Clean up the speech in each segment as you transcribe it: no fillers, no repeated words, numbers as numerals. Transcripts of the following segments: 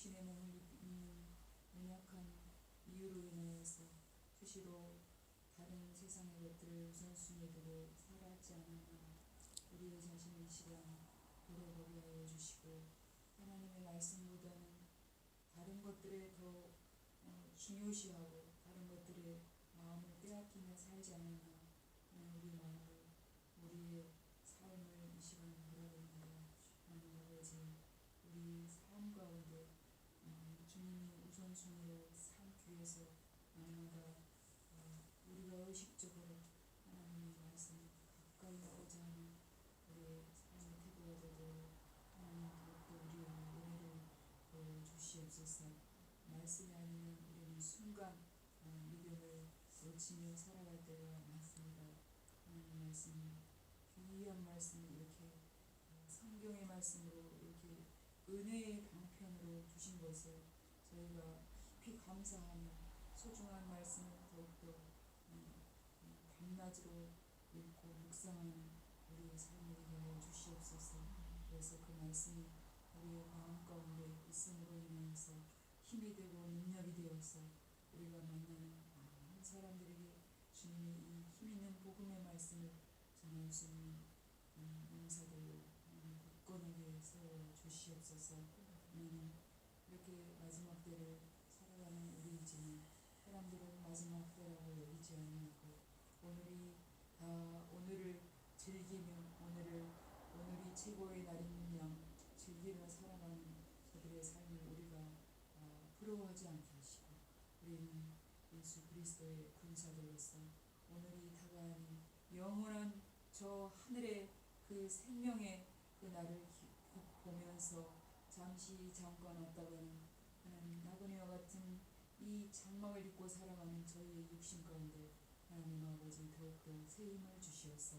육신의 몸을 입는 연약한 이유로 인하여서 수시로 다른 세상의 것들을 우선순위에 두고 살아왔지 않았나. 우리의 자신의 시간 돌아보게 하여 주시고 하나님의 말씀보다는 다른 것들에 더 중요시하고 다른 것들에 마음을 빼앗기며 살지 않았나 하는 우리 마음을, 우리의 삶을 이 시간에 돌아보며 하나님 아버지, 우리 삶 가운데 주님이 우선순위로 삼기 위해서 날마다 우리가 의식적으로 하나님의 말씀을 가까이 하고자 하는 우리의 삶의 태도가 되도록 하나님 더욱더 우리에게 은혜를 주시옵소서. 말씀이 아니면 우리는 순간 믿음을 놓치며 살아갈 때가 많습니다. 하나님 말씀이 귀한 말씀을 이렇게 성경의 말씀으로 이렇게 은혜의 방편으로 주신 것을 저희가 깊이 감사하며 소중한 말씀을 더욱더 밤낮으로 읽고 묵상하는 우리의 삶이 되게 하여 주시옵소서. 그래서 그 말씀이 우리의 마음 가운데 있음으로 인하여서 힘이 되고 능력이 되어서 우리가 만나는 많은 사람들에게 주님의 이 힘 있는 복음의 말씀을 전할 수 있는 용사들로 굳건하게 세워 주시옵소서. 하나님, 이렇게 마지막 때를 살아가는 우리이지만 사람들은 마지막 때라고 여기지 아니하고 오늘을 즐기며 오늘이 최고의 날인 양 즐기며 살아가는 저들의 삶을 우리가 부러워하지 않게 하시고 우리는 예수 그리스도의 군사들로서 오늘이 다가오니 영원한 저 하늘의 그 생명의 그 날을 보면서 잠시 잠깐 왔다가는 하나님 나그네와 같은 이 장막을 입고 살아가는 저희의 육신 가운데 하나님 아버지 더욱더 새 힘을 주시옵소서.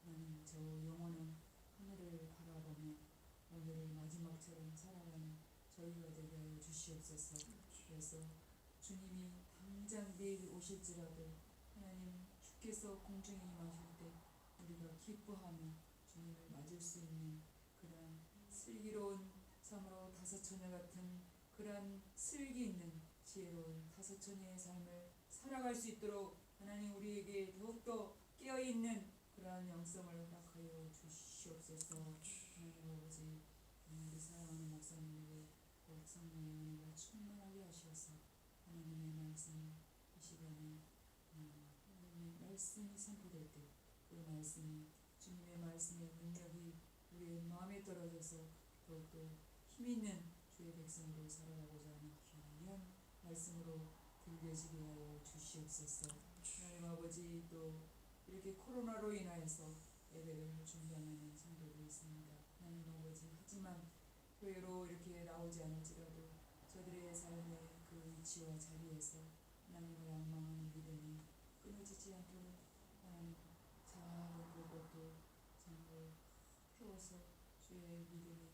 하나님, 저 영원한 하늘을 바라보며 오늘을 마지막처럼 살아가는 저희가 되게 하여 주시옵소서. 그래서 주님이 당장 내일 오실지라도 하나님 주께서 공중에 임하실 때 우리가 기뻐하며 주님을 맞을 수 있는 그러한 슬기로운 참으로 다섯처녀 같은 그러한 슬기 있는 지혜로운 다섯처녀의 삶을 살아갈 수 있도록 하나님 우리에게 더욱더 깨어있는 그러한 영성을 허락하여 주시옵소서. 하나님 아버지, 우리 사랑하는 목사님에게 꼭 성령의 은혜가 충만하게 하셔서 하나님의 말씀 이 시간에 하나님의 말씀이 선포될 때 그 말씀이 주님의 말씀의 능력이 우리의 마음에 떨어져서 더욱더 힘있는 주의 백성으로 살아가고자 하는 귀한 말씀으로 들려지게 하여 주시옵소서. 하나님 아버지, 또 이렇게 코로나로 인하여서 예배를 준비하는 성도도 있습니다. 하나님 아버지, 하지만 교회로 이렇게 나오지 않을지라도 저들의 삶의 그 위치와 자리에서 하나님을仰망하는 믿음이 끊어지지 않도록 하나님 작은 그것도 정말 태워서 주의 믿음이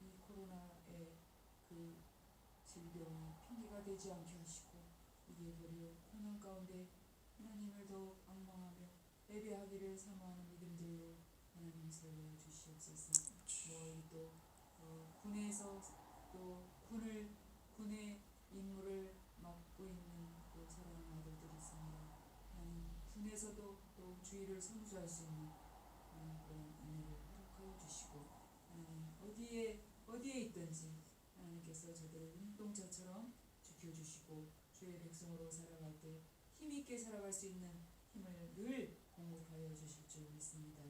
이 코로나의 그 질병이 핑계가 되지 않게 하시고 이게 도리어 고난 가운데 하나님을 더욱仰망하며 예배하기를 사모하는 믿음들로 하나님 세워 주시옵소서. 또 군에서 또 군의 임무를 맡고 있는 또 사랑하는 아들들이 있습니다. 하나님, 군에서도 또 주의를 성수할 수 있는 그런 은혜를 허락하여 주시고 하나님 어디에 있든지 하나님께서 저들을 눈동자처럼 지켜주시고 주의 백성으로 살아갈 때 힘있게 살아갈 수 있는 힘을 늘 공급하여 주실 줄 믿습니다.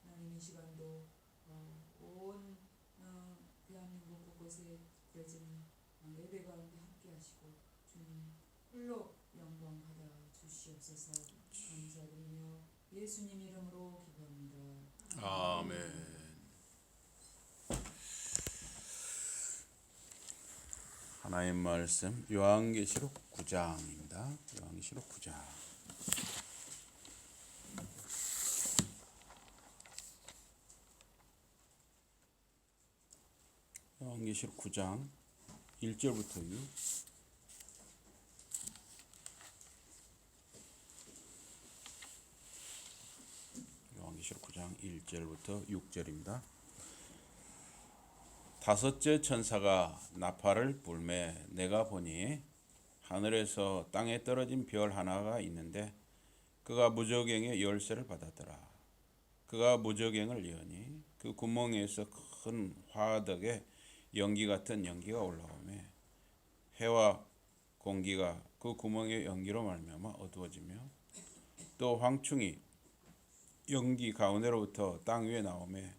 하나님, 이 시간도 온 대한민국 곳곳에 드려지는 예배 가운데 함께 하시고 주님 홀로 영광 받아 주시옵소서. 감사드리며 예수님 이름으로 기도합니다. 아멘. 하나님 말씀 요한계시록 9장입니다. 요한계시록 9장. 요한계시록 9장 1절부터 6. 요한계시록 9장 1절부터 6절입니다. 다섯째 천사가 나팔을 불매 내가 보니 하늘에서 땅에 떨어진 별 하나가 있는데 그가 무저갱의 열쇠를 받았더라. 그가 무저갱을 여니 그 구멍에서 큰 화덕에 연기 같은 연기가 올라오매 해와 공기가 그 구멍의 연기로 말미암아 어두워지며 또 황충이 연기 가운데로부터 땅 위에 나오매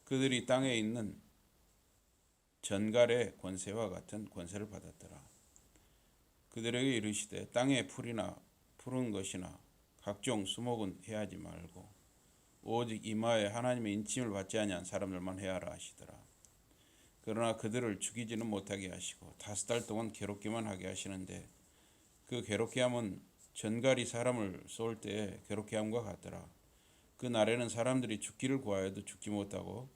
그들이 땅에 있는 전갈의 권세와 같은 권세를 받았더라. 그들에게 이르시되 땅의 풀이나 푸른 것이나 각종 수목은 해하지 말고 오직 이마에 하나님의 인침을 받지 아니한 사람들만 해하라 하시더라. 그러나 그들을 죽이지는 못하게 하시고 5달 동안 괴롭기만 하게 하시는데 그 괴롭게 함은 전갈이 사람을 쏠 때에 괴롭게 함과 같더라. 그 날에는 사람들이 죽기를 구하여도 죽지 못하고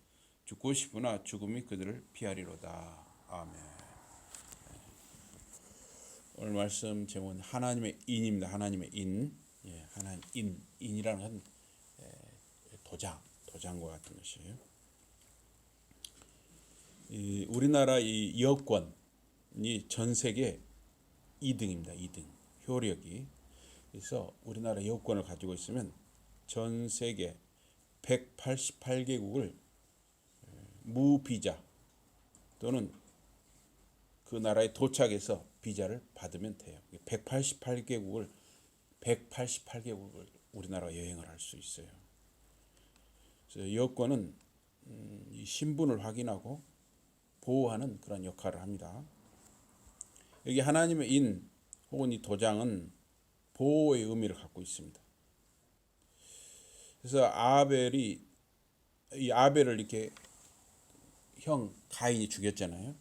죽고 싶으나 죽음이 그들을 피하리로다. 아멘. 오늘 말씀 제목은 하나님의 인입니다. 하나님의 인. 하나님 인이라는 건 도장과 같은 것이에요. 우리나라 이 여권이 전 세계 2등입니다. 2등 효력이. 그래서 우리나라 여권을 가지고 있으면 전 세계 188개국을 무비자 또는 그 나라에 도착해서 비자를 받으면 돼요. 188개국을 우리나라 여행을 할 수 있어요. 그래서 여권은 이 신분을 확인하고 보호하는 그런 역할을 합니다. 여기 하나님의 인 혹은 이 도장은 보호의 의미를 갖고 있습니다. 그래서 아벨을 이렇게 형 가인이 죽였잖아요.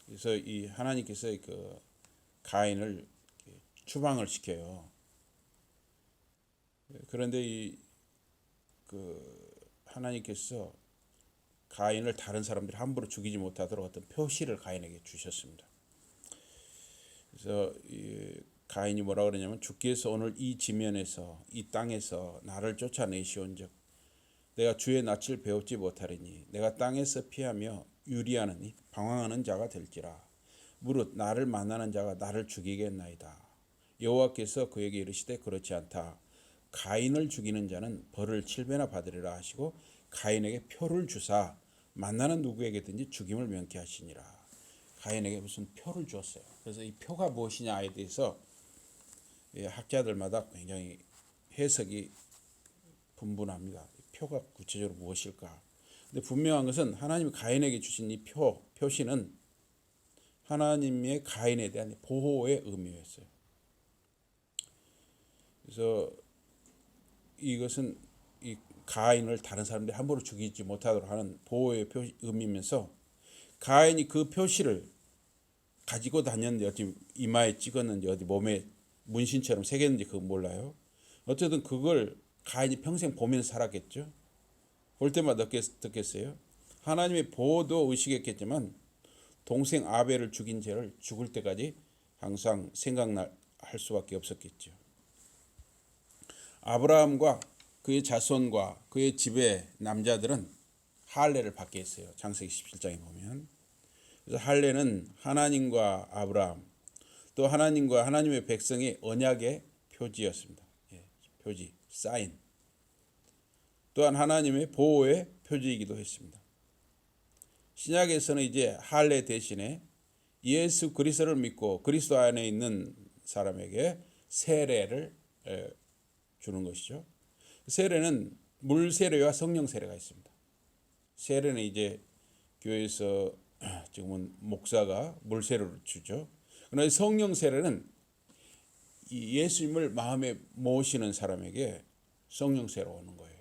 그래서 이 하나님께서 그 가인을 추방을 시켜요. 그런데 하나님께서 가인을 다른 사람들이 함부로 죽이지 못하도록 어떤 표시를 가인에게 주셨습니다. 그래서 가인이 뭐라 그러냐면 주께서 오늘 이 지면에서 이 땅에서 나를 쫓아내시온즉 내가 주의 낯을 배우지 못하리니 내가 땅에서 피하며 유리하느니 방황하는 자가 될지라 무릇 나를 만나는 자가 나를 죽이겠나이다. 여호와께서 그에게 이르시되 그렇지 않다. 가인을 죽이는 자는 벌을 7배나 받으리라 하시고 가인에게 표를 주사 만나는 누구에게든지 죽임을 명케 하시니라. 가인에게 무슨 표를 주었어요. 그래서 이 표가 무엇이냐에 대해서 학자들마다 굉장히 해석이 분분합니다. 표가 구체적으로 무엇일까? 근데 분명한 것은 하나님이 가인에게 주신 이 표시는 하나님의 가인에 대한 보호의 의미였어요. 그래서 이것은 이 가인을 다른 사람들이 함부로 죽이지 못하도록 하는 보호의 의미면서 가인이 그 표시를 가지고 다녔는지 어디 이마에 찍었는지 어디 몸에 문신처럼 새겼는지 그거 몰라요. 어쨌든 그걸 가인이 평생 보면서 살았겠죠. 볼 때마다 어떻겠어요? 하나님의 보호도 의식했겠지만 동생 아벨을 죽인 죄를 죽을 때까지 항상 생각할 수밖에 없었겠죠. 아브라함과 그의 자손과 그의 집의 남자들은 할례를 받게 했어요. 창세기 17장에 보면. 그래서 할례는 하나님과 아브라함 또 하나님과 하나님의 백성의 언약의 표지였습니다. 표지, 사인. 또한 하나님의 보호의 표지이기도 했습니다. 신약에서는 이제 할례 대신에 예수 그리스도를 믿고 그리스도 안에 있는 사람에게 세례를 주는 것이죠. 세례는 물 세례와 성령 세례가 있습니다. 세례는 이제 교회에서 지금은 목사가 물 세례를 주죠. 그러나 성령 세례는 예수님을 마음에 모시는 사람에게 성령 세례가 오는 거예요.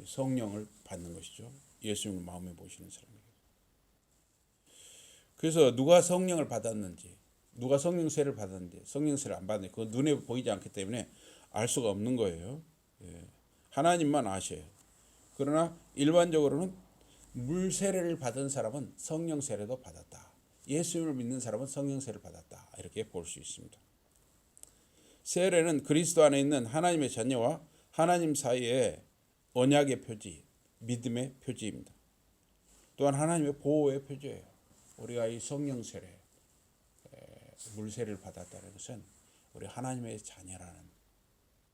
성령을 받는 것이죠. 예수님을 마음에 모시는 사람에게. 그래서 누가 성령을 받았는지, 누가 성령 세례를 받았는지, 성령 세례를 안 받는지 그건 눈에 보이지 않기 때문에 알 수가 없는 거예요. 하나님만 아셔요. 그러나 일반적으로는 물 세례를 받은 사람은 성령 세례도 받았다. 예수님을 믿는 사람은 성령 세례를 받았다. 이렇게 볼 수 있습니다. 세례는 그리스도 안에 있는 하나님의 자녀와 하나님 사이의 언약의 표지, 믿음의 표지입니다. 또한 하나님의 보호의 표제예요. 우리가 이 성령 세례, 물 세례를 받았다는 것은 우리 하나님의 자녀라는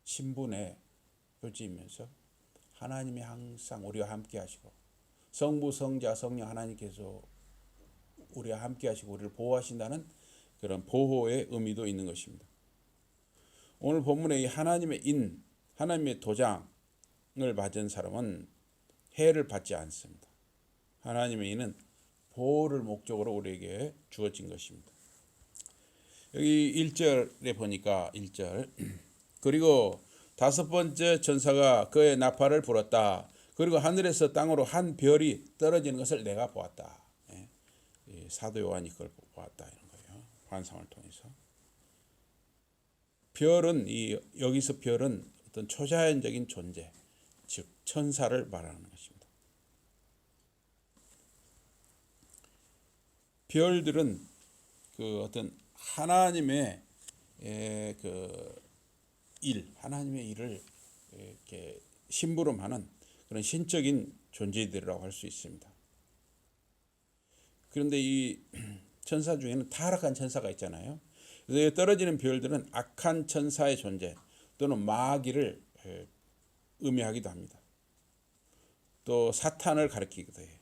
신분의 표지이면서 하나님이 항상 우리와 함께 하시고 성부, 성자, 성령 하나님께서 우리와 함께 하시고 우리를 보호하신다는 그런 보호의 의미도 있는 것입니다. 오늘 본문의 이 하나님의 인, 하나님의 도장을 맞은 사람은 해를 받지 않습니다. 하나님의 인은 보호를 목적으로 우리에게 주어진 것입니다. 여기 1절에 보니까 1절 그리고 다섯 번째 천사가 그의 나팔을 불었다. 그리고 하늘에서 땅으로 한 별이 떨어지는 것을 내가 보았다. 사도 요한이 그걸 보았다 이런 거예요. 환상을 통해서. 별은 여기서 별은 어떤 초자연적인 존재, 즉 천사를 말하는 것입니다. 별들은 그 어떤 하나님의 하나님의 일을 이렇게 심부름하는 그런 신적인 존재들이라고 할 수 있습니다. 그런데 이 천사 중에는 타락한 천사가 있잖아요. 그래서 떨어지는 별들은 악한 천사의 존재 또는 마귀를 의미하기도 합니다. 또 사탄을 가리키기도 해요.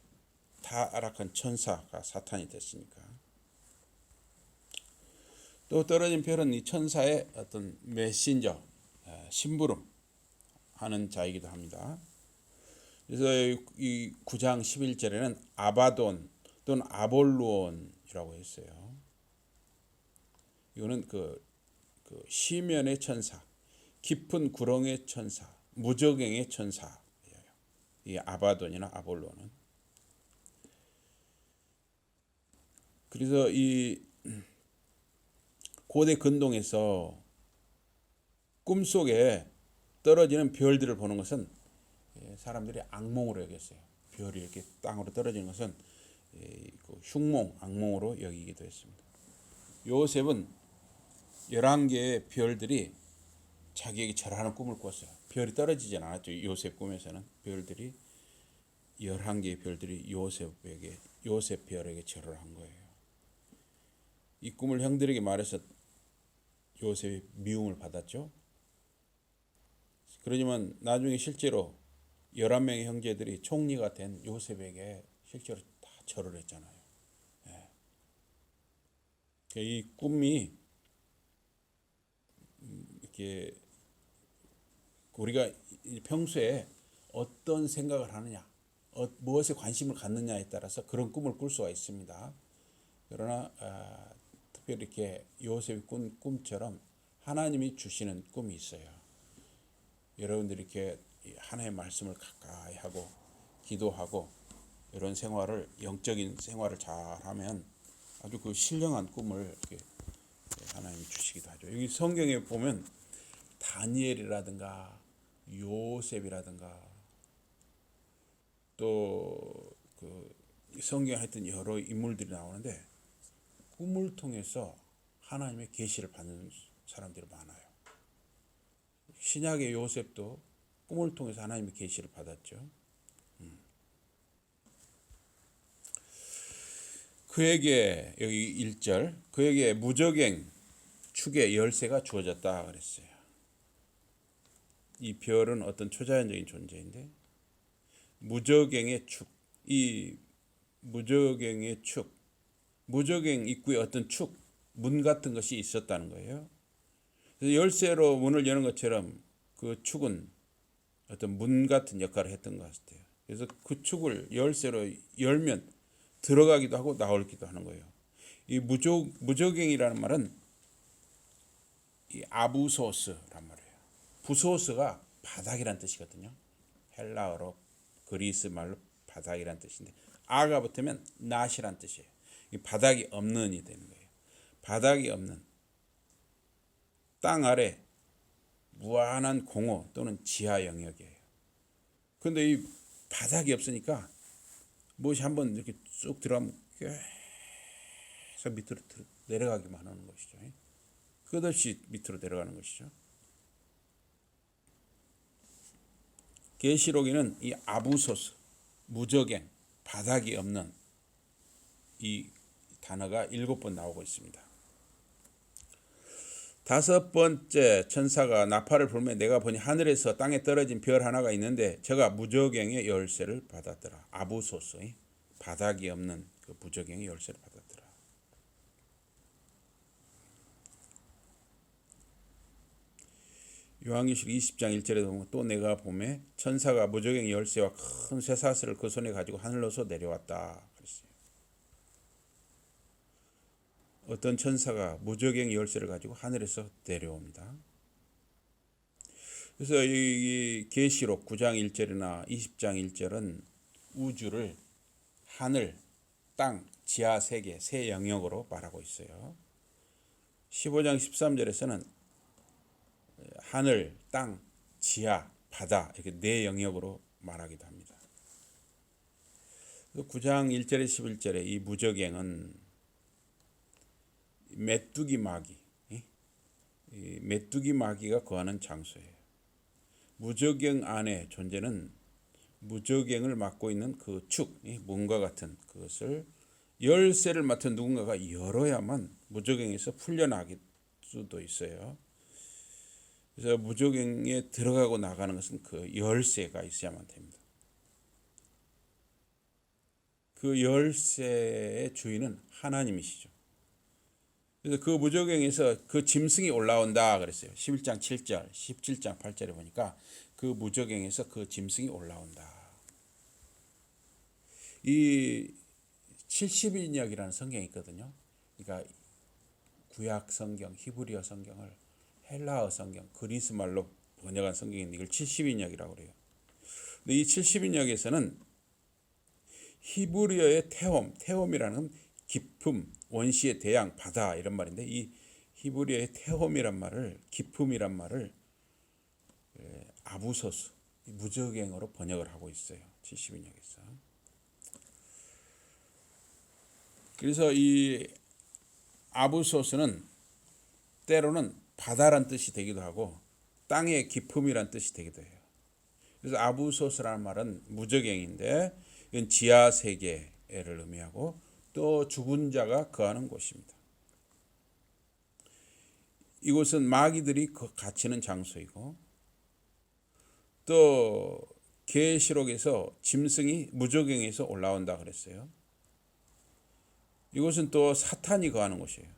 타락한 천사가 사탄이 됐으니까. 또 떨어진 별은 이 천사의 어떤 메신저, 심부름 하는 자이기도 합니다. 그래서 이 9장 11절에는 아바돈 또는 아볼루온이라고 했어요. 이거는 그 시면의 천사, 깊은 구렁의 천사, 무저갱의 천사예요. 이 아바돈이나 아볼론은. 그래서 이 고대 근동에서 꿈속에 떨어지는 별들을 보는 것은 사람들이 악몽으로 여겼어요. 별이 이렇게 땅으로 떨어지는 것은 흉몽, 악몽으로 여기기도 했습니다. 요셉은 11개의 별들이 자기에게 절하는 꿈을 꿨어요. 별이 떨어지진 않았죠. 요셉 꿈에서는 별들이 11개의 별들이 요셉 별에게 절을 한 거예요. 이 꿈을 형들에게 말해서 요셉이 미움을 받았죠. 그러지만 나중에 실제로 11명의 형제들이 총리가 된 요셉에게 실제로 다 절을 했잖아요. 이 꿈이 이렇게 우리가 평소에 어떤 생각을 하느냐, 무엇에 관심을 갖느냐에 따라서 그런 꿈을 꿀 수가 있습니다. 그러나 특별히 이렇게 요셉이 꾼 꿈처럼 하나님이 주시는 꿈이 있어요. 여러분들이 이렇게 하나님의 말씀을 가까이 하고 기도하고 이런 생활을, 영적인 생활을 잘하면 아주 그 신령한 꿈을 이렇게 하나님이 주시기도 하죠. 여기 성경에 보면 다니엘이라든가 요셉이라든가 또 그 성경에 하여튼 여러 인물들이 나오는데 꿈을 통해서 하나님의 계시를 받는 사람들이 많아요. 신약의 요셉도 꿈을 통해서 하나님의 계시를 받았죠. 그에게 여기 1절 그에게 무저갱 축의 열쇠가 주어졌다 그랬어요. 이 별은 어떤 초자연적인 존재인데 무저갱의 축, 이 무저갱의 축, 무저갱 입구에 어떤 축, 문 같은 것이 있었다는 거예요. 그래서 열쇠로 문을 여는 것처럼 그 축은 어떤 문 같은 역할을 했던 것 같아요. 그래서 그 축을 열쇠로 열면 들어가기도 하고 나오기도 하는 거예요. 이 무저갱이라는 말은 이 아부소스란 말이에요. 부소스가 바닥이란 뜻이거든요. 헬라어로 그리스 말로 바닥이란 뜻인데 아가 붙으면 낫이란 뜻이에요. 이 바닥이 없는이 되는 거예요. 바닥이 없는 땅 아래 무한한 공허 또는 지하 영역이에요. 그런데 이 바닥이 없으니까 무엇이 한번 이렇게 쑥 들어가면 계속 밑으로 내려가기만 하는 것이죠. 끝없이 밑으로 내려가는 것이죠. 계시록에는 이 아부소스, 무저갱, 바닥이 없는 이 단어가 7번 나오고 있습니다. 5번째 천사가 나팔을 불며 내가 보니 하늘에서 땅에 떨어진 별 하나가 있는데 저가 무저갱의 열쇠를 받았더라. 아부소스, 바닥이 없는 그 무저갱의 열쇠를 받았더라. 요한계시록 20장 1절에 보면 또 내가 보매 천사가 무저갱의 열쇠와 큰 쇠사슬을 그 손에 가지고 하늘로서 내려왔다. 그랬어요. 어떤 천사가 무저갱의 열쇠를 가지고 하늘에서 내려옵니다. 그래서 이 계시록 9장 1절이나 20장 1절은 우주를 하늘, 땅, 지하 세계, 세 영역으로 말하고 있어요. 15장 13절에서는 하늘, 땅, 지하, 바다 이렇게 네 영역으로 말하기도 합니다. 9장 1절에 11절에 이 무저갱은 메뚜기 마귀, 메뚜기 마귀가 거하는 장소예요. 무저갱 안에 존재는 무저갱을 맡고 있는 그 축, 문과 같은 그것을 열쇠를 맡은 누군가가 열어야만 무저갱에서 풀려나길 수도 있어요. 그래서 무저갱에 들어가고 나가는 것은 그 열쇠가 있어야만 됩니다. 그 열쇠의 주인은 하나님이시죠. 그래서 그 무저갱에서 그 짐승이 올라온다 그랬어요. 11장 7절, 17장 8절에 보니까 그 무저갱에서 그 짐승이 올라온다. 이 70인역이라는 성경이 있거든요. 그러니까 구약 성경, 히브리어 성경을 헬라어 성경, 그리스 말로 번역한 성경인데 이걸 70인역이라고 그래요. 근데 이 70인역에서는 히브리어의 테홈이라는 건 깊음, 원시의 대양, 바다 이런 말인데 이 히브리어의 테홈이란 말을, 깊음이란 말을 아부소스, 무저갱으로 번역을 하고 있어요. 70인역에서. 그래서 이 아부소스는 때로는 바다란 뜻이 되기도 하고 땅의 깊음이란 뜻이 되기도 해요. 그래서 아부소스라는 말은 무저갱인데 이건 지하 세계를 의미하고 또 죽은 자가 거하는 곳입니다. 이곳은 마귀들이 갇히는 장소이고 또 계시록에서 짐승이 무저갱에서 올라온다 그랬어요. 이곳은 또 사탄이 거하는 곳이에요.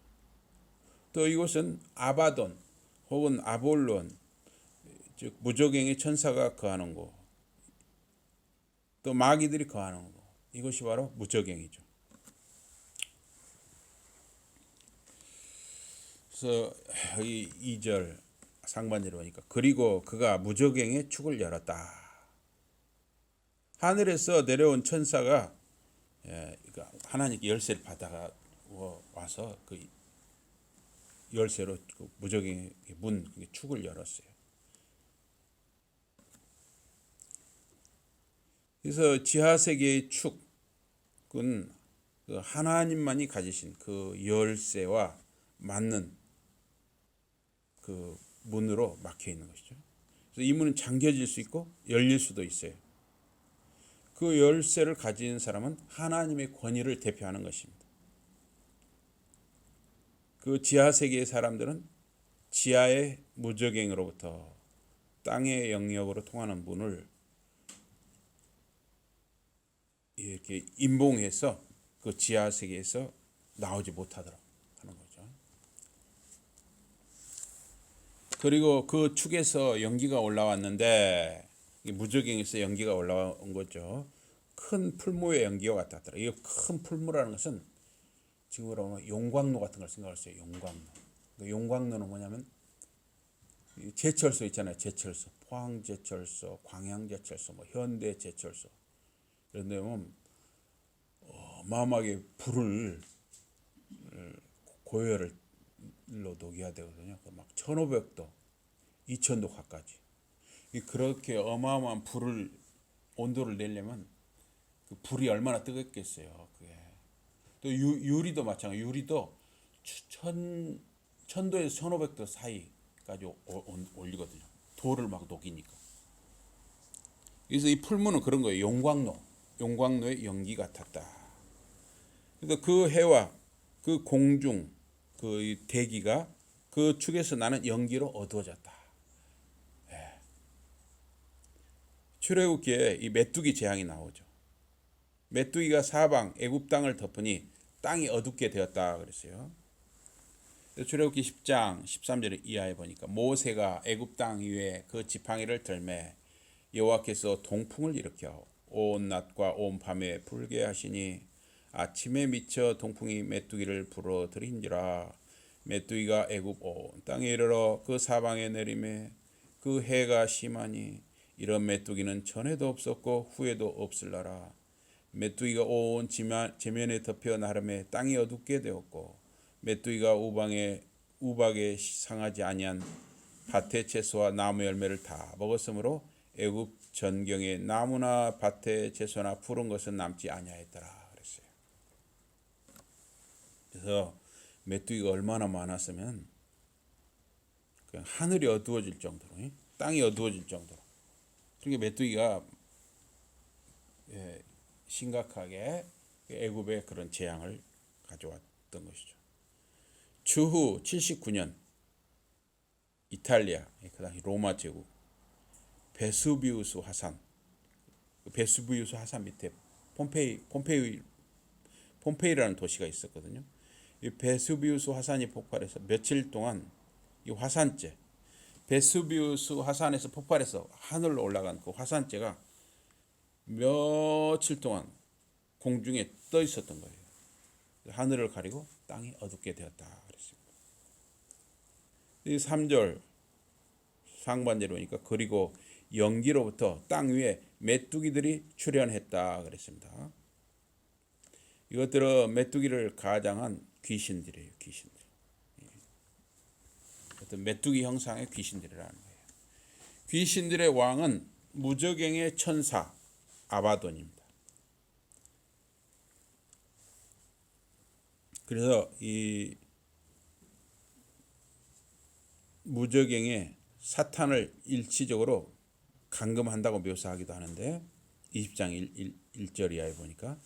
또 이곳은 아바돈 혹은 아볼론, 즉 무저갱의 천사가 거하는 곳, 또 마귀들이 거하는 곳, 이것이 바로 무저갱이죠. 그래서 이 2절 상반절에 보니까 그리고 그가 무저갱의 축을 열었다. 하늘에서 내려온 천사가 하나님께 열쇠를 받아 와서 그 열쇠로 그 무저갱의 문 축을 열었어요. 그래서 지하 세계의 축은 그 하나님만이 가지신 그 열쇠와 맞는 그 문으로 막혀 있는 것이죠. 그래서 이 문은 잠겨질 수 있고 열릴 수도 있어요. 그 열쇠를 가진 사람은 하나님의 권위를 대표하는 것입니다. 그 지하 세계의 사람들은 지하의 무저갱으로부터 땅의 영역으로 통하는 문을 이렇게 임봉해서 그 지하 세계에서 나오지 못하도록 하는 거죠. 그리고 그 축에서 연기가 올라왔는데 무저갱에서 연기가 올라온 거죠. 큰 풀무의 연기와 같았더라. 이 큰 풀무라는 것은 지금으로 보면 용광로 같은 걸 생각했어요. 용광로. 그 용광로는 뭐냐면 제철소 있잖아요. 제철소, 포항제철소, 광양제철소, 뭐 현대제철소 이런 데 보면 어마어마하게 불을 고열로 녹여야 되거든요. 막 1,500도, 2,000도 가까지. 그렇게 어마어마한 불을 온도를 내려면 그 불이 얼마나 뜨겁겠어요. 그게. 또 유리도 마찬가지. 유리도 1000도에서 1500도 사이까지 올리거든요. 돌을 막 녹이니까. 그래서 이 풀무는 그런 거예요. 용광로. 용광로의 연기 같았다. 그래서 그 해와 그 공중 그 대기가 그 축에서 나는 연기로 어두워졌다. 출애굽기에 이 메뚜기 재앙이 나오죠. 메뚜기가 사방 애굽 땅을 덮으니 땅이 어둡게 되었다 그랬어요. 출애굽기 10장 13절 이하에 보니까 모세가 애굽 땅 위에 그 지팡이를 들매 여호와께서 동풍을 일으켜 온 낮과 온 밤에 불게 하시니 아침에 미쳐 동풍이 메뚜기를 불어들인지라. 메뚜기가 애굽 온 땅에 이르러 그 사방에 내림에 그 해가 심하니 이런 메뚜기는 전에도 없었고 후에도 없을라라. 메뚜기가 온 지면에 덮여 나름에 땅이 어둡게 되었고 메뚜기가 우박에 상하지 아니한 밭의 채소와 나무 열매를 다 먹었으므로 애굽 전경에 나무나 밭의 채소나 푸른 것은 남지 아니하였더라 그랬어요. 그래서 메뚜기가 얼마나 많았으면 그냥 하늘이 어두워질 정도로, 땅이 어두워질 정도로. 그러니까 메뚜기가 심각하게 애굽에 그런 재앙을 가져왔던 것이죠. 추후 79년 이탈리아, 그 당시 로마 제국 베수비우스 화산, 베수비우스 화산 밑에 폼페이라는 도시가 있었거든요. 이 베수비우스 화산이 폭발해서 며칠 동안 이 화산재, 베수비우스 화산에서 폭발해서 하늘로 올라간 그 화산재가 며칠 동안 공중에 떠 있었던 거예요. 하늘을 가리고 땅이 어둡게 되었다 그랬습니다. 이 3절 상반절에 보니까 그리고 연기로부터 땅 위에 메뚜기들이 출현했다 그랬습니다. 이것들은 메뚜기를 가장한 귀신들이에요. 귀신들. 어떤 메뚜기 형상의 귀신들이라는 거예요. 귀신들의 왕은 무저갱의 천사 아바돈입니다. 그래서 이 무저갱의 사탄을 일치적으로 감금한다고 묘사하기도 하는데 20장 1절 이하에 보니까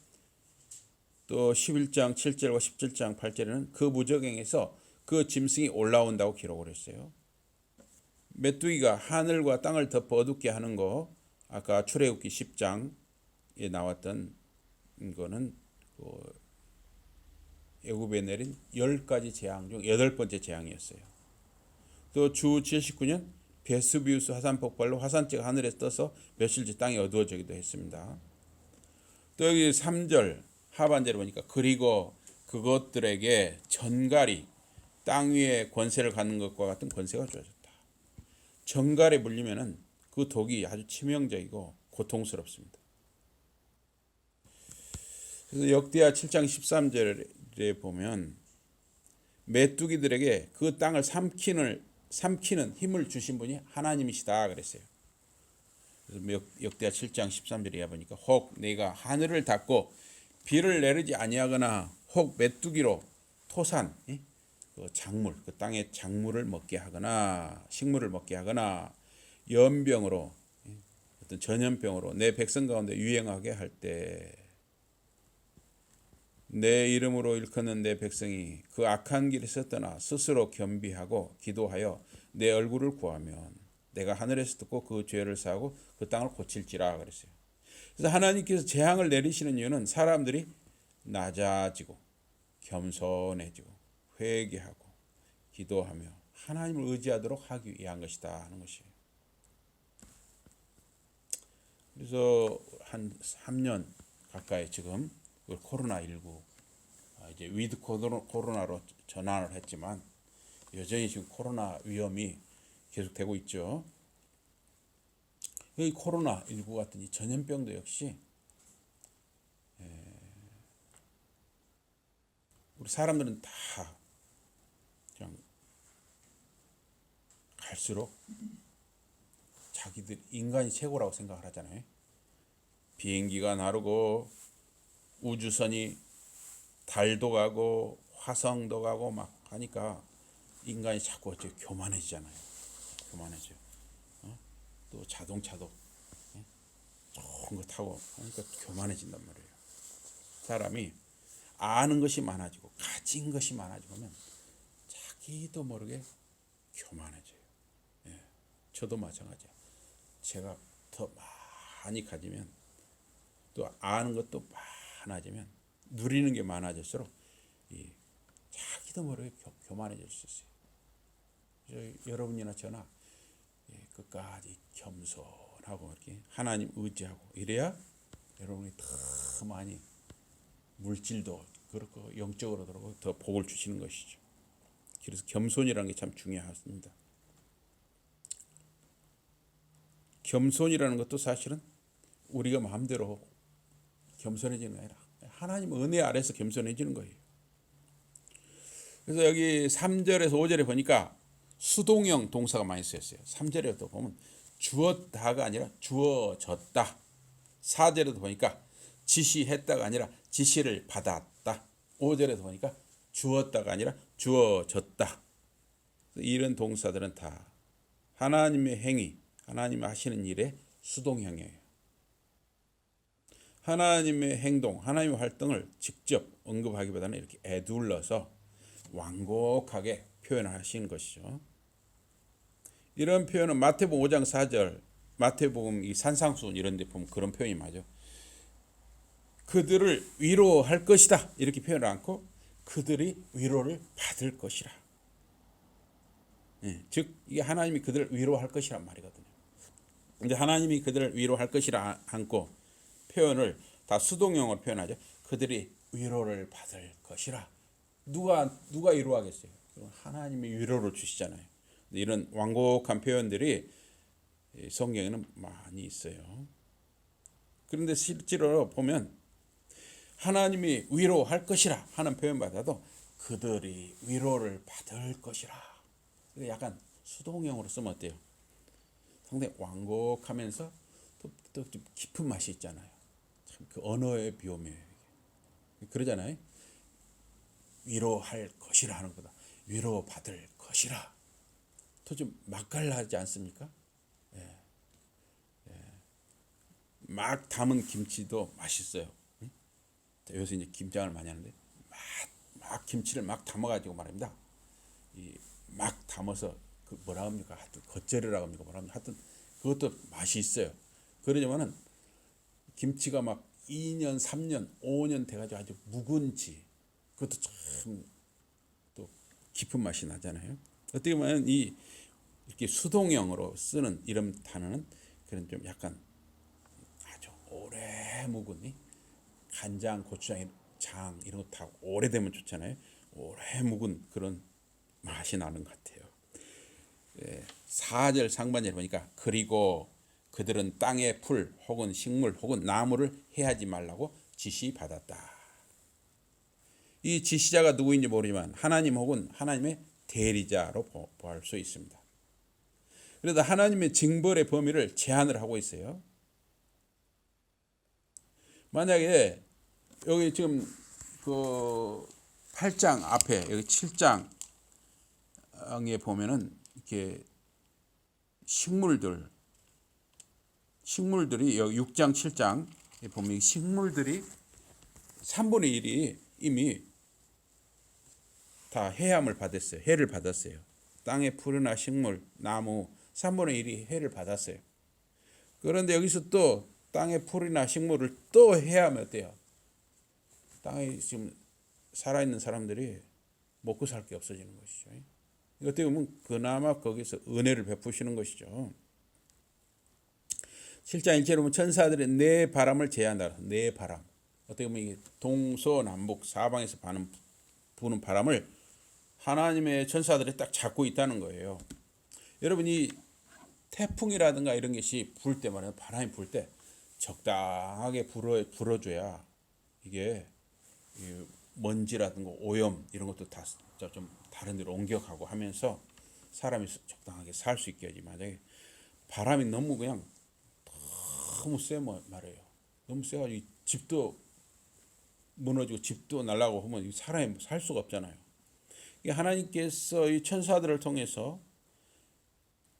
또 11장 7절과 17장 8절에는 그 무저갱에서 그 짐승이 올라온다고 기록을 했어요. 메뚜기가 하늘과 땅을 덮어 어둡게 하는 거 아까 출애굽기 10장에 나왔던 거는 애굽에 내린 10가지 재앙 중 8번째 재앙이었어요. 또 주 79년 베수비우스 화산 폭발로 화산재가 하늘에 떠서 며칠째 땅이 어두워지기도 했습니다. 또 여기 3절 하반절에 보니까 그리고 그것들에게 전갈이 땅 위에 권세를 갖는 것과 같은 권세가 주어졌다. 전갈에 물리면은 그 독이 아주 치명적이고 고통스럽습니다. 그래서 역대하 7장 13절에 보면 메뚜기들에게 그 땅을 삼키는 힘을 주신 분이 하나님이시다 그랬어요. 그래서 역대하 7장 13절에 보니까 혹 내가 하늘을 닫고 비를 내리지 아니하거나 혹 메뚜기로 토산 그 작물 그 땅의 작물을 먹게 하거나 식물을 먹게 하거나 연병으로 어떤 전염병으로 내 백성 가운데 유행하게 할 때 내 이름으로 일컫는 내 백성이 그 악한 길에서 떠나 스스로 겸비하고 기도하여 내 얼굴을 구하면 내가 하늘에서 듣고 그 죄를 사하고 그 땅을 고칠지라 그랬어요. 그래서 하나님께서 재앙을 내리시는 이유는 사람들이 낮아지고 겸손해지고 회개하고 기도하며 하나님을 의지하도록 하기 위한 것이다 하는 것이에요. 그래서 한 3년 가까이 지금 코로나19 이제 위드 코로나로 전환을 했지만 여전히 지금 코로나 위험이 계속되고 있죠. 이 코로나19 같은 이 전염병도 역시 우리 사람들은 다 그냥 갈수록 자기들 인간이 최고라고 생각을 하잖아요. 비행기가 나르고 우주선이 달도 가고 화성도 가고 막 하니까 인간이 자꾸 어째 교만해지잖아요. 교만해져. 또 자동차도 높은 거 타고 하니까 교만해진단 말이에요. 사람이 아는 것이 많아지고 가진 것이 많아지면 자기도 모르게 교만해져요. 예, 저도 마찬가지예요. 제가 더 많이 가지면 또 아는 것도 많아지면 누리는 게 많아질수록 자기도 모르게 교만해질 수 있어요. 여러분이나 저나 끝까지 겸손하고 이렇게 하나님 의지하고 이래야 여러분이 더 많이 물질도 그렇고 영적으로 그렇고 더 복을 주시는 것이죠. 그래서 겸손이라는 게 참 중요합니다. 겸손이라는 것도 사실은 우리가 마음대로 겸손해지는 게 아니라 하나님 은혜 아래서 겸손해지는 거예요. 그래서 여기 3절에서 5절에 보니까 수동형 동사가 많이 쓰였어요. 3절에도 보면 주었다가 아니라 주어졌다. 4절에도 보니까 지시했다가 아니라 지시를 받았다. 5절에도 보니까 주었다가 아니라 주어졌다. 이런 동사들은 다 하나님의 행위, 하나님이 하시는 일의 수동형이에요. 하나님의 행동, 하나님의 활동을 직접 언급하기보다는 이렇게 에둘러서 완곡하게 표현하시는 것이죠. 이런 표현은 마태복음 5장 4절, 마태복음 이 산상수훈 이런 데 보면 그런 표현이 맞아요. 그들을 위로할 것이다 이렇게 표현을 않고 그들이 위로를 받을 것이라. 즉 이게 하나님이 그들을 위로할 것이란 말이거든요. 근데 하나님이 그들을 위로할 것이라 않고 표현을 다 수동형으로 표현하죠. 그들이 위로를 받을 것이라. 누가 위로하겠어요? 하나님이 위로를 주시잖아요. 이런 완곡한 표현들이 성경에는 많이 있어요. 그런데 실제로 보면 하나님이 위로할 것이라 하는 표현보다도 그들이 위로를 받을 것이라. 약간 수동형으로 쓰면 어때요? 상당히 완곡하면서 또 좀 깊은 맛이 있잖아요. 참 그 언어의 비움이에요. 그러잖아요. 위로할 것이라 하는 거다. 위로받을 것이라. 또 좀 맛깔나지 않습니까? 막 담은 김치도 맛있어요. 요새 이제 김장을 많이 하는데 막 김치를 막 담아가지고 말입니다. 막 담아서 그 뭐라 합니까? 하여튼 겉절이라고 합니까? 뭐라 합니까? 하여튼 그것도 맛이 있어요. 그러지만은 김치가 막 2년, 3년, 5년 돼가지고 아주 묵은지 그것도 참 또 깊은 맛이 나잖아요. 어떻게 보면 이렇게 수동형으로 쓰는 이런 단어는 그런 좀 약간 아주 오래 묵은 간장, 고추장, 장 이런 거 다 오래되면 좋잖아요. 오래 묵은 그런 맛이 나는 것 같아요. 4절 상반절에 보니까 그리고 그들은 땅의 풀 혹은 식물 혹은 나무를 해하지 말라고 지시받았다. 이 지시자가 누구인지 모르지만 하나님 혹은 하나님의 대리자로 보할 수 있습니다. 그래서 하나님의 징벌의 범위를 제한을 하고 있어요. 만약에 여기 지금 그 8장 앞에 여기 7장에 보면은 이렇게 식물들이 여기 6장 7장에 보면 식물들이 3분의 1이 이미 다 해함을 받았어요. 해를 받았어요. 땅의 풀이나 식물, 나무 3분의 1이 해를 받았어요. 그런데 여기서 또 땅의 풀이나 식물을 또 해하면 어때요? 땅에 지금 살아있는 사람들이 먹고 살 게 없어지는 것이죠. 어떻게 보면 그나마 거기서 은혜를 베푸시는 것이죠. 7장 1절에 보면 천사들이 내 바람을 제한한다. 내 바람. 어떻게 보면 이게 동서남북 사방에서 부는 바람을 하나님의 천사들이 딱 잡고 있다는 거예요. 여러분 이 태풍이라든가 이런 것이 불 때 말이야. 바람이 불 때 적당하게 불어줘야 이게 먼지라든가 오염 이런 것도 다 좀 다른 데로 옮겨가고 하면서 사람이 적당하게 살 수 있게 하지. 만약에 바람이 너무 세 말이에요. 너무 세가지고 집도 무너지고 집도 날아가고 하면 사람이 살 수가 없잖아요. 하나님께서 이 천사들을 통해서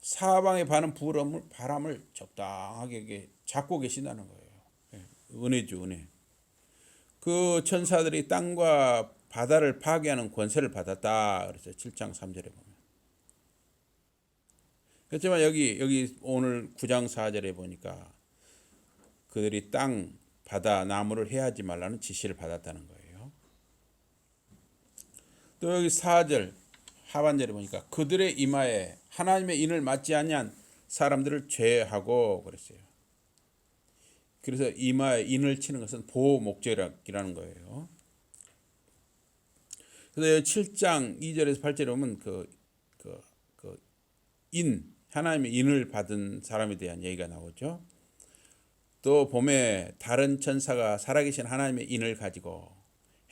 사방에 바람을 적당하게 잡고 계신다는 거예요. 은혜죠, 은혜. 그 천사들이 땅과 바다를 파괴하는 권세를 받았다. 그래서 7장 3절에 보면. 그렇지만 여기 오늘 9장 4절에 보니까 그들이 땅, 바다, 나무를 해하지 말라는 지시를 받았다는 거예요. 또 여기 4절 하반절에 보니까 그들의 이마에 하나님의 인을 맞지 아니한 사람들을 제하고 그랬어요. 그래서 이마에 인을 치는 것은 보호 목적이라는 거예요. 그래서 7장 2절에서 8절에 보면 하나님의 인을 받은 사람에 대한 얘기가 나오죠. 또 봄에 다른 천사가 살아계신 하나님의 인을 가지고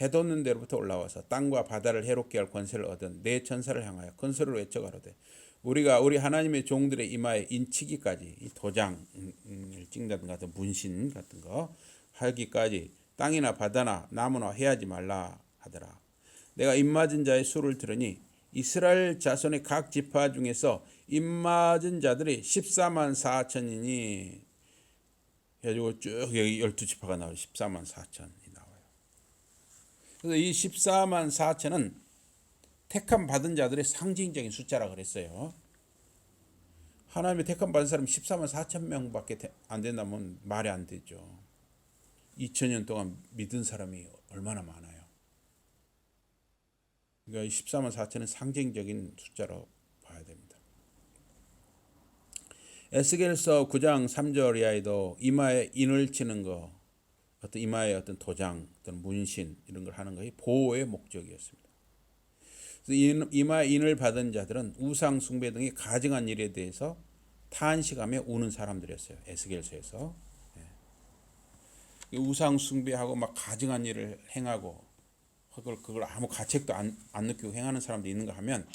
해돋는 데로부터 올라와서 땅과 바다를 해롭게 할 권세를 얻은 네 천사를 향하여 큰 소리로 외쳐 가로되 우리가 우리 하나님의 종들의 이마에 인치기까지 이 도장을 찍는다든가 문신 같은 거 하기까지 땅이나 바다나 나무나 해하지 말라 하더라. 내가 입맞은 자의 수를 들으니 이스라엘 자손의 각 지파 중에서 입맞은 자들이 14만 4천이니 해가지고 쭉 여기 12지파가 나와요. 14만 4천이 나와요. 그래서 이 14만 4천은 택함 받은 자들의 상징적인 숫자라 그랬어요. 하나님의 택함 받은 사람이 14만 4천 명밖에 안 된다면 말이 안 되죠. 2000년 동안 믿은 사람이 얼마나 많아요. 그러니까 14만 4천은 상징적인 숫자로 봐야 됩니다. 에스겔서 9장 3절 이하에도 이마에 인을 치는 거, 어떤 이마에 어떤 도장, 어떤 문신 이런 걸 하는 것이 보호의 목적이었습니다. 그래서 이마에 인을 받은 자들은 우상 숭배 등이 가증한 일에 대해서 탄식하며 우는 사람들이었어요. 에스겔서에서 우상 숭배하고 막 가증한 일을 행하고 그걸 아무 가책도 안 느끼고 행하는 사람도 있는가 하면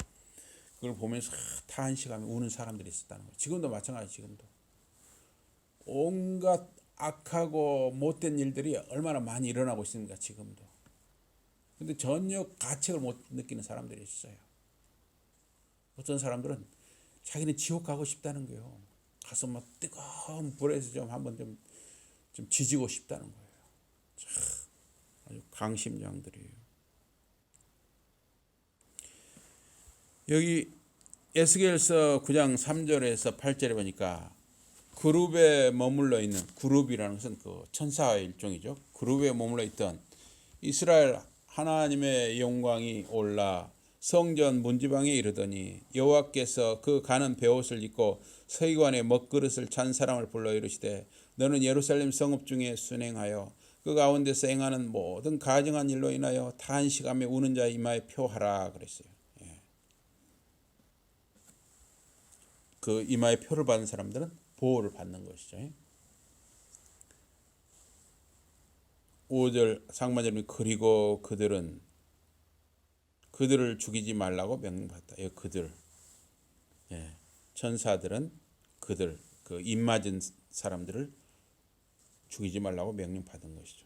그걸 보면서 탄식하며 우는 사람들이 있었다는 거예요. 지금도 마찬가지. 지금도 온갖 악하고 못된 일들이 얼마나 많이 일어나고 있습니까? 지금도. 근데 전혀 가책을 못 느끼는 사람들이 있어요. 어떤 사람들은 자기는 지옥 가고 싶다는 거예요. 가서 막 뜨거운 불에서 좀 한번 좀 지지고 싶다는 거예요. 참 아주 강심장들이에요. 여기 에스겔서 9장 3절에서 8절에 보니까 그룹에 머물러 있는, 그룹이라는 것은 그 천사의 일종이죠. 그룹에 머물러 있던 이스라엘 하나님의 영광이 올라 성전 문지방에 이르더니 여호와께서 그 가는 베옷을 입고 서기관의 먹그릇을 찬 사람을 불러 이르시되 너는 예루살렘 성읍 중에 순행하여 그 가운데서 행하는 모든 가증한 일로 인하여 탄식하며 우는 자의 이마에 표하라 그랬어요. 그 이마에 표를 받은 사람들은 보호를 받는 것이죠. 5절 상반절에 그리고 그들을 죽이지 말라고 명령받았다. 그들 천사들은 그들 그 입맞은 사람들을 죽이지 말라고 명령받은 것이죠.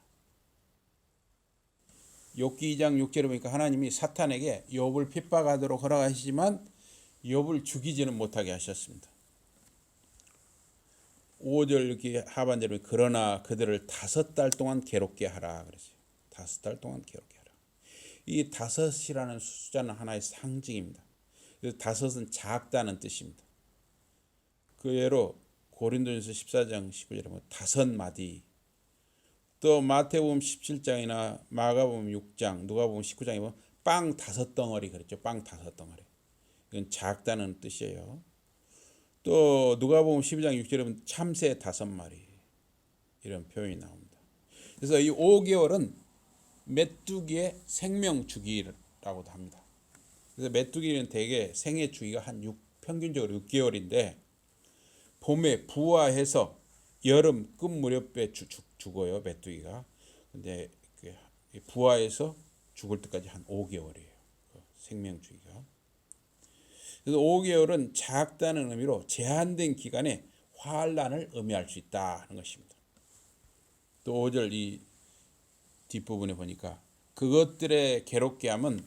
욥기 2장 6절에 보니까 하나님이 사탄에게 욥을 핍박하도록 허락하시지만 욥을 죽이지는 못하게 하셨습니다. 5절 이렇게 하반절에 그러나 그들을 5달 동안 괴롭게 하라 그랬어요. 5달 동안 괴롭게 하라. 이 5이라는 숫자는 하나의 상징입니다. 그래서 5은 작다는 뜻입니다. 그 예로 고린도전서 14장 19절에 보면 5마디, 또 마태복음 17장이나 마가복음 6장, 누가복음 19장에 보면 빵 5덩어리 그랬죠. 빵 5덩어리. 이건 작다는 뜻이에요. 또 누가복음 12장 6절에 보면 참새 5마리 이런 표현이 나옵니다. 그래서 이 5개월은 메뚜기의 생명 주기라고도 합니다. 그래서 메뚜기는 대개 생애 주기가 평균적으로 6개월인데 봄에 부화해서 여름 끝 무렵에 죽어요, 메뚜기가. 근데 부화해서 죽을 때까지 한 5개월이에요. 생명 주기가. 그래서 5개월은 작다는 의미로 제한된 기간에 환란을 의미할 수 있다는 것입니다. 또 5절 이 뒷부분에 보니까 그것들의 괴롭게 함은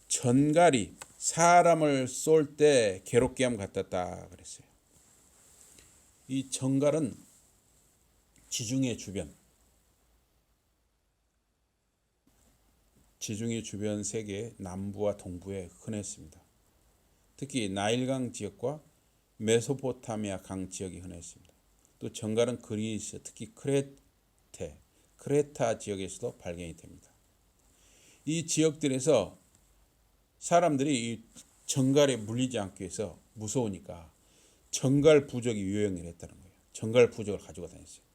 전갈이 사람을 쏠 때 괴롭게 함 같았다 그랬어요. 이 전갈은 지중해 주변, 지중해 주변 세계 남부와 동부에 흔했습니다. 특히 나일강 지역과 메소포타미아 강 지역이 흔했습니다. 또 정갈은 그리스, 특히 크레타 지역에서도 발견이 됩니다. 이 지역들에서 사람들이 이 정갈에 물리지 않기 위해서 무서우니까 정갈 부적이 유행을 했다는 거예요. 정갈 부적을 가지고 다녔어요.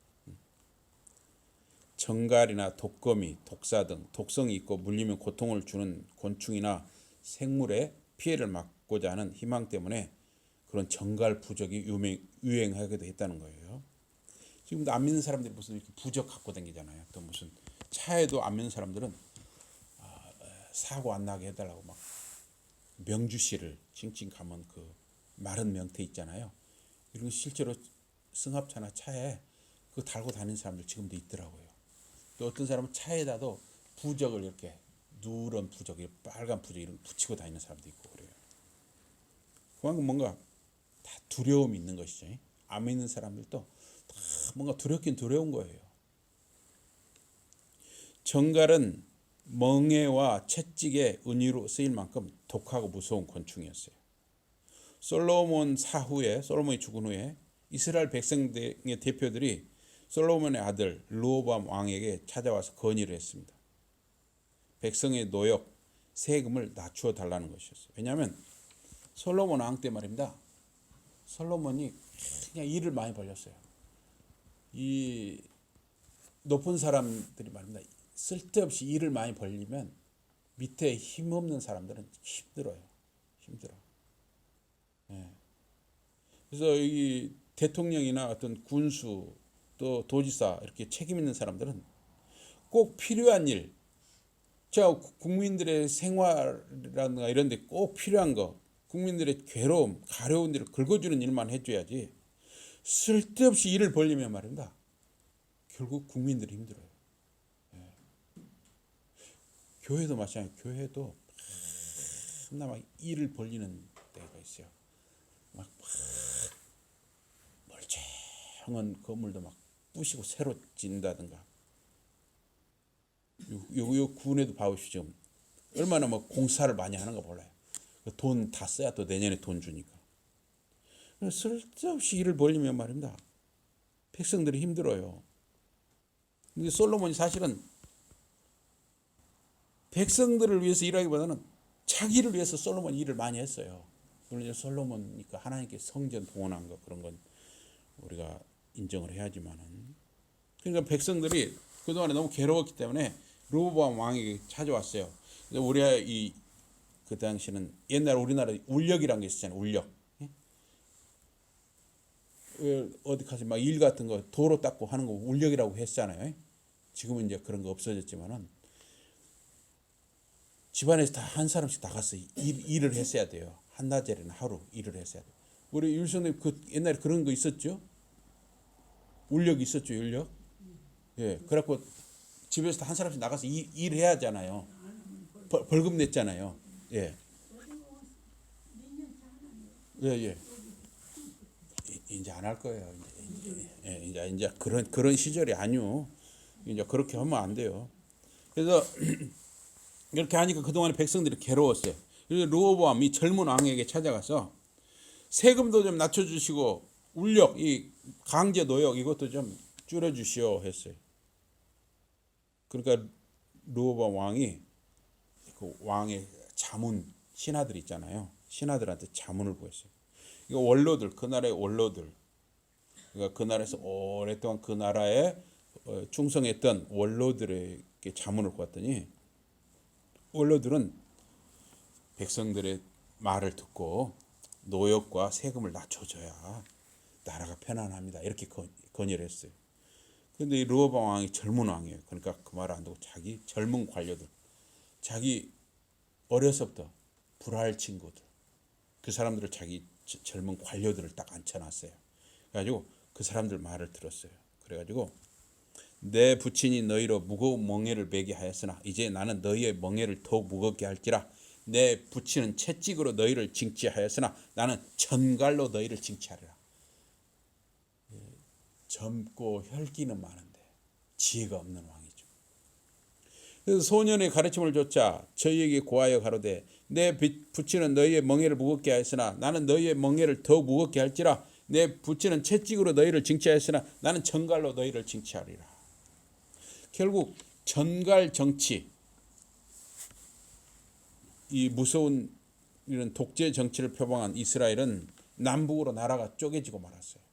정갈이나 독거미, 독사 등 독성이 있고 물리면 고통을 주는 곤충이나 생물의 피해를 막고자 하는 희망 때문에 그런 정갈 부적이 유행하기도 했다는 거예요. 지금도 안 믿는 사람들이 무슨 이렇게 부적 갖고 다니잖아요. 또 무슨 차에도 안 믿는 사람들은 사고 안 나게 해달라고 막 명주실을 칭칭 가면 그 마른 명태 있잖아요. 이런 거 실제로 승합차나 차에 그거 달고 다니는 사람들 지금도 있더라고요. 또 어떤 사람은 차에다도 부적을 이렇게 누런 부적, 빨간 부적 이런 거 붙이고 다니는 사람도 있고 그래요. 그만큼 뭔가 다 두려움이 있는 것이죠. 안 믿는 사람들도 다 뭔가 두렵긴 두려운 거예요. 정갈은 멍에와 채찍의 은유로 쓰일 만큼 독하고 무서운 곤충이었어요. 솔로몬이 죽은 후에 이스라엘 백성의 대표들이 솔로몬의 아들 르호보암 왕에게 찾아와서 건의를 했습니다. 백성의 노역, 세금을 낮추어 달라는 것이었어요. 왜냐하면 솔로몬 왕 때 말입니다. 솔로몬이 그냥 일을 많이 벌렸어요. 이 높은 사람들이 말입니다. 쓸데없이 일을 많이 벌리면 밑에 힘없는 사람들은 힘들어요. 예. 그래서 이 대통령이나 어떤 군수 또 도지사 이렇게 책임 있는 사람들은 꼭 필요한 일, 국민들의 생활이라든가 이런 데 꼭 필요한 거, 국민들의 괴로움, 가려운 데를 긁어주는 일만 해줘야지 쓸데없이 일을 벌리면 말입니다. 결국 국민들이 힘들어요. 예. 교회도 마찬가지예요. 교회도 막 일을 벌리는 때가 있어요. 막 멀쩡한 건물도 막 부시고 새로 짓는다든가. 요 군에도 봐보시죠. 지금 얼마나 뭐 공사를 많이 하는 거 몰라요. 돈 다 써야 또 내년에 돈 주니까. 쓸데없이 일을 벌리면 말입니다. 백성들이 힘들어요. 근데 솔로몬이 사실은 백성들을 위해서 일하기보다는 자기를 위해서 솔로몬이 일을 많이 했어요. 물론 솔로몬이니까 하나님께 성전 봉헌한 거 그런 건 우리가 인정을 해야지만은. 그러니까 백성들이 그동안에 너무 괴로웠기 때문에 르호보암 왕에게 찾아왔어요. 우리가 그 당시는 옛날 우리나라 울력이라는 게 있었잖아요. 울력. 어디 가서 막 일 같은 거 도로 닦고 하는 거 울력이라고 했잖아요. 지금은 이제 그런 거 없어졌지만은 집안에서 다 한 사람씩 나가서 일을 했어야 돼요. 한나절이나 하루 일을 했어야 돼요. 우리 율성님 그 옛날에 그런 거 있었죠? 울력 있었죠, 울력? 예, 그래갖고 집에서 다 한 사람씩 나가서 일해야 하잖아요. 벌금 냈잖아요. 예. 예. 이제 안 할 거예요. 이제 그런 시절이 아니요. 이제 그렇게 하면 안 돼요. 그래서 이렇게 하니까 그동안에 백성들이 괴로웠어요. 그래서 르호보암이 젊은 왕에게 찾아가서 세금도 좀 낮춰주시고 울력, 이 강제 노역 이것도 좀 줄여주시오 했어요. 그러니까 르호보암 왕이 그 왕의 자문 신하들 있잖아요. 신하들한테 자문을 구했어요. 이거 원로들, 그 나라의 원로들, 그러니까 그 나라에서 오랫동안 그 나라에 충성했던 원로들에게 자문을 구했더니 원로들은 백성들의 말을 듣고 노역과 세금을 낮춰줘야 나라가 편안합니다. 이렇게 건의를 했어요. 그런데 이 르호보암 왕이 젊은 왕이에요. 그러니까 그 말을 안 듣고 자기 젊은 관료들, 자기 어려서부터 불알 친구들, 그 사람들을 자기 젊은 관료들을 딱 앉혀놨어요. 그래가지고 그 사람들 말을 들었어요. 그래가지고 내 부친이 너희로 무거운 멍에를 매게 하였으나 이제 나는 너희의 멍에를 더욱 무겁게 할지라. 내 부친은 채찍으로 너희를 징치하였으나 나는 전갈로 너희를 징치하리라. 젊고 혈기는 많은데 지혜가 없는 왕이죠. 그래서 소년의 가르침을 좇아 저희에게 고하여 가로되 내 부치는 너희의 멍에를 무겁게 하였으나 나는 너희의 멍에를 더 무겁게 할지라. 내 부치는 채찍으로 너희를 징치하였으나 나는 전갈로 너희를 징치하리라. 결국 전갈 정치, 이 무서운 이런 독재 정치를 표방한 이스라엘은 남북으로 나라가 쪼개지고 말았어요.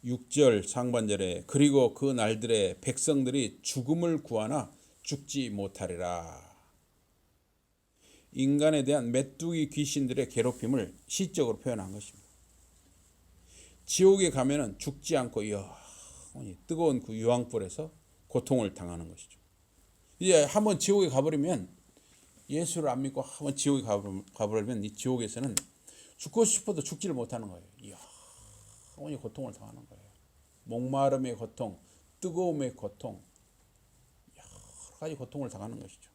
6절 상반절에 그리고 그 날들에 백성들이 죽음을 구하나 죽지 못하리라. 인간에 대한 메뚜기 귀신들의 괴롭힘을 시적으로 표현한 것입니다. 지옥에 가면은 죽지 않고 영원히 뜨거운 그 유황불에서 고통을 당하는 것이죠. 이제 한번 지옥에 가버리면, 예수를 안 믿고 한번 지옥에 가버리면 이 지옥에서는 죽고 싶어도 죽지를 못하는 거예요. 영원히 고통을 당하는 거예요. 목마름의 고통, 뜨거움의 고통, 여러 가지 고통을 당하는 것이죠.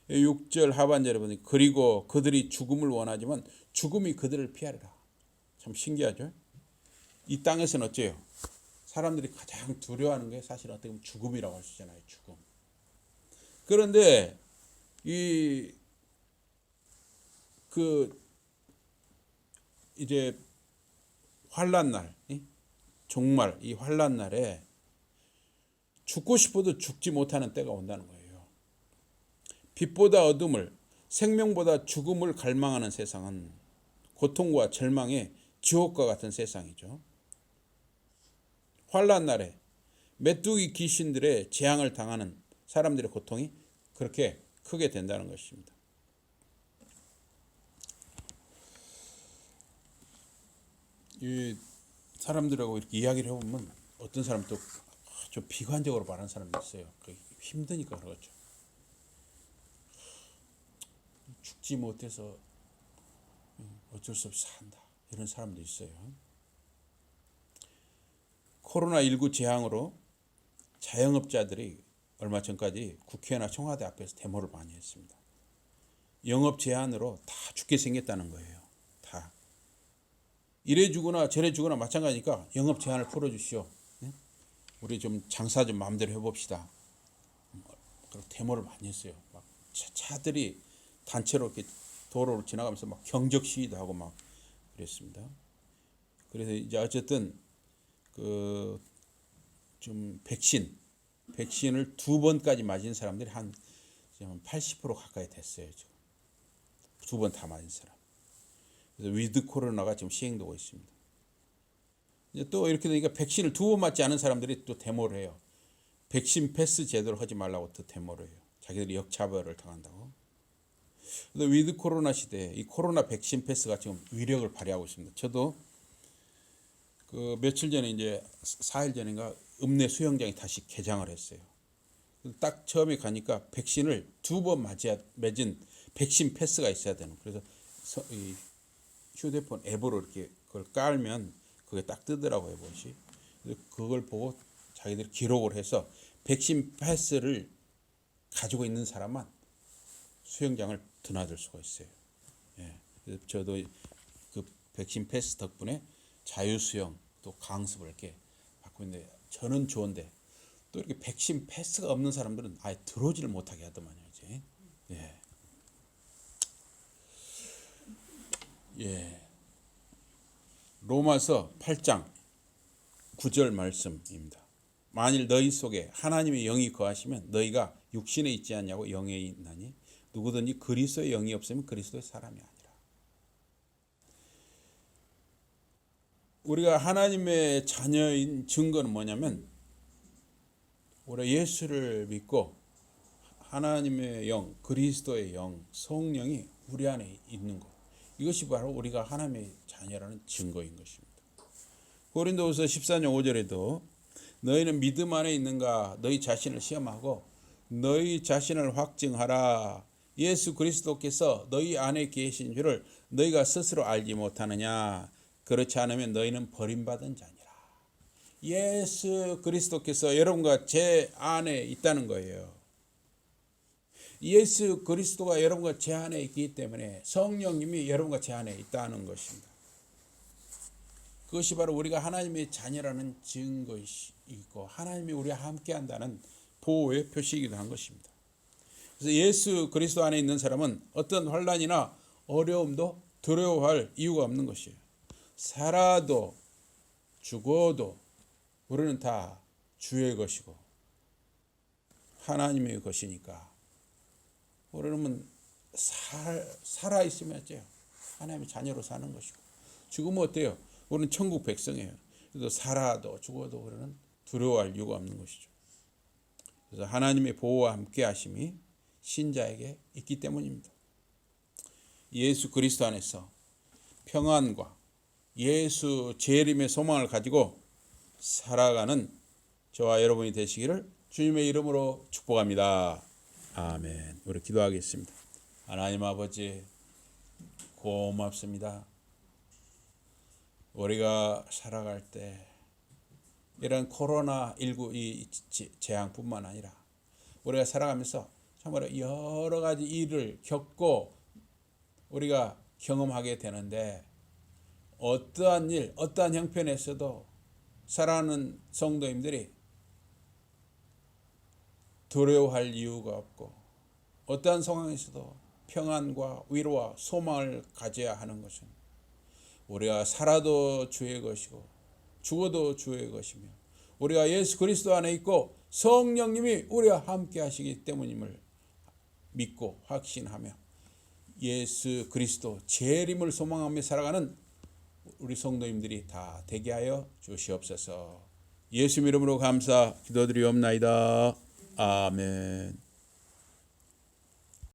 6절 하반절에 보니 그리고 그들이 죽음을 원하지만 죽음이 그들을 피하리라. 참 신기하죠. 이 땅에서는 어째요? 사람들이 가장 두려워하는 게 사실 어떻게 보면 죽음이라고 할 수 있잖아요. 죽음. 그런데 이제 환란 날, 종말, 이 환란 날에 죽고 싶어도 죽지 못하는 때가 온다는 거예요. 빛보다 어둠을, 생명보다 죽음을 갈망하는 세상은 고통과 절망의 지옥과 같은 세상이죠. 환란 날에 메뚜기 귀신들의 재앙을 당하는 사람들의 고통이 그렇게 크게 된다는 것입니다. 이 사람들하고 이렇게 이야기를 해보면 어떤 사람도 좀 비관적으로 말하는 사람도 있어요. 힘드니까 그렇죠. 죽지 못해서 어쩔 수 없이 산다, 이런 사람도 있어요. 코로나19 재앙으로 자영업자들이 얼마 전까지 국회나 청와대 앞에서 데모를 많이 했습니다. 영업 제한으로 다 죽게 생겼다는 거예요. 다. 이래 주거나 저래 주거나 마찬가지니까 영업 제한을 풀어주시오. 우리 좀 장사 좀 마음대로 해봅시다. 그리고 데모를 많이 했어요. 막 차들이 단체로 이렇게 도로를 지나가면서 막 경적 시위도 하고 막 그랬습니다. 그래서 이제 어쨌든 좀 백신을 2번까지 맞은 사람들이 한 80% 가까이 됐어요. 지금 2번 다 맞은 사람. 그래서 위드 코로나가 지금 시행되고 있습니다. 이제 또 이렇게 되니까 백신을 2번 맞지 않은 사람들이 또 데모를 해요. 백신 패스 제도를 하지 말라고 또 데모를 해요. 자기들이 역차별을 당한다고. 그래서 위드 코로나 시대에 이 코로나 백신 패스가 지금 위력을 발휘하고 있습니다. 저도 며칠 전에 이제 4일 전인가 읍내 수영장이 다시 개장을 했어요. 딱 처음에 가니까 백신을 2번 맞은 백신 패스가 있어야 되는. 그래서 이 휴대폰 앱으로 이렇게 그걸 깔면 그게 딱 뜨더라고요, 봇이. 그걸 보고 자기들이 기록을 해서 백신 패스를 가지고 있는 사람만 수영장을 드나들 수가 있어요. 예. 그래서 저도 그 백신 패스 덕분에 자유수영 또 강습을 이렇게 받고 있는데 저는 좋은데 또 이렇게 백신 패스가 없는 사람들은 아예 들어오지를 못하게 하더만요. 이제. 예. 예. 로마서 8장 9절 말씀입니다. 만일 너희 속에 하나님의 영이 거하시면 너희가 육신에 있지 않냐고 영에 있나니 누구든지 그리스도의 영이 없으면 그리스도의 사람이 아니라. 우리가 하나님의 자녀인 증거는 뭐냐면 우리 예수를 믿고 하나님의 영, 그리스도의 영, 성령이 우리 안에 있는 것. 이것이 바로 우리가 하나님의 자녀라는 증거인 것입니다. 고린도후서 14장 5절에도 너희는 믿음 안에 있는가 너희 자신을 시험하고 너희 자신을 확증하라. 예수 그리스도께서 너희 안에 계신 줄을 너희가 스스로 알지 못하느냐. 그렇지 않으면 너희는 버림받은 자니라. 예수 그리스도께서 여러분과 제 안에 있다는 거예요. 예수 그리스도가 여러분과 제 안에 있기 때문에 성령님이 여러분과 제 안에 있다는 것입니다. 그것이 바로 우리가 하나님의 자녀라는 증거이고 하나님이 우리와 함께한다는 보호의 표시이기도 한 것입니다. 그래서 예수 그리스도 안에 있는 사람은 어떤 환난이나 어려움도 두려워할 이유가 없는 것이에요. 살아도 죽어도 우리는 다 주의 것이고 하나님의 것이니까 우리는 살아있으면 하나님의 자녀로 사는 것이고 죽으면 어때요? 우리는 천국 백성이에요. 그래서 살아도 죽어도 우리는 두려워할 이유가 없는 것이죠. 그래서 하나님의 보호와 함께 하심이 신자에게 있기 때문입니다. 예수 그리스도 안에서 평안과 예수 재림의 소망을 가지고 살아가는 저와 여러분이 되시기를 주님의 이름으로 축복합니다. 아멘. 우리 기도하겠습니다. 하나님 아버지 고맙습니다. 우리가 살아갈 때 이런 코로나19 이 재앙뿐만 아니라 우리가 살아가면서 정말 여러 가지 일을 겪고 우리가 경험하게 되는데 어떠한 일, 어떠한 형편에서도 살아가는 성도님들이 두려워할 이유가 없고 어떠한 상황에서도 평안과 위로와 소망을 가져야 하는 것은 우리가 살아도 주의 것이고 죽어도 주의 것이며 우리가 예수 그리스도 안에 있고 성령님이 우리와 함께 하시기 때문임을 믿고 확신하며 예수 그리스도 재림을 소망하며 살아가는 우리 성도님들이 다 되게 하여 주시옵소서. 예수 이름으로 감사 기도드리옵나이다. 아멘.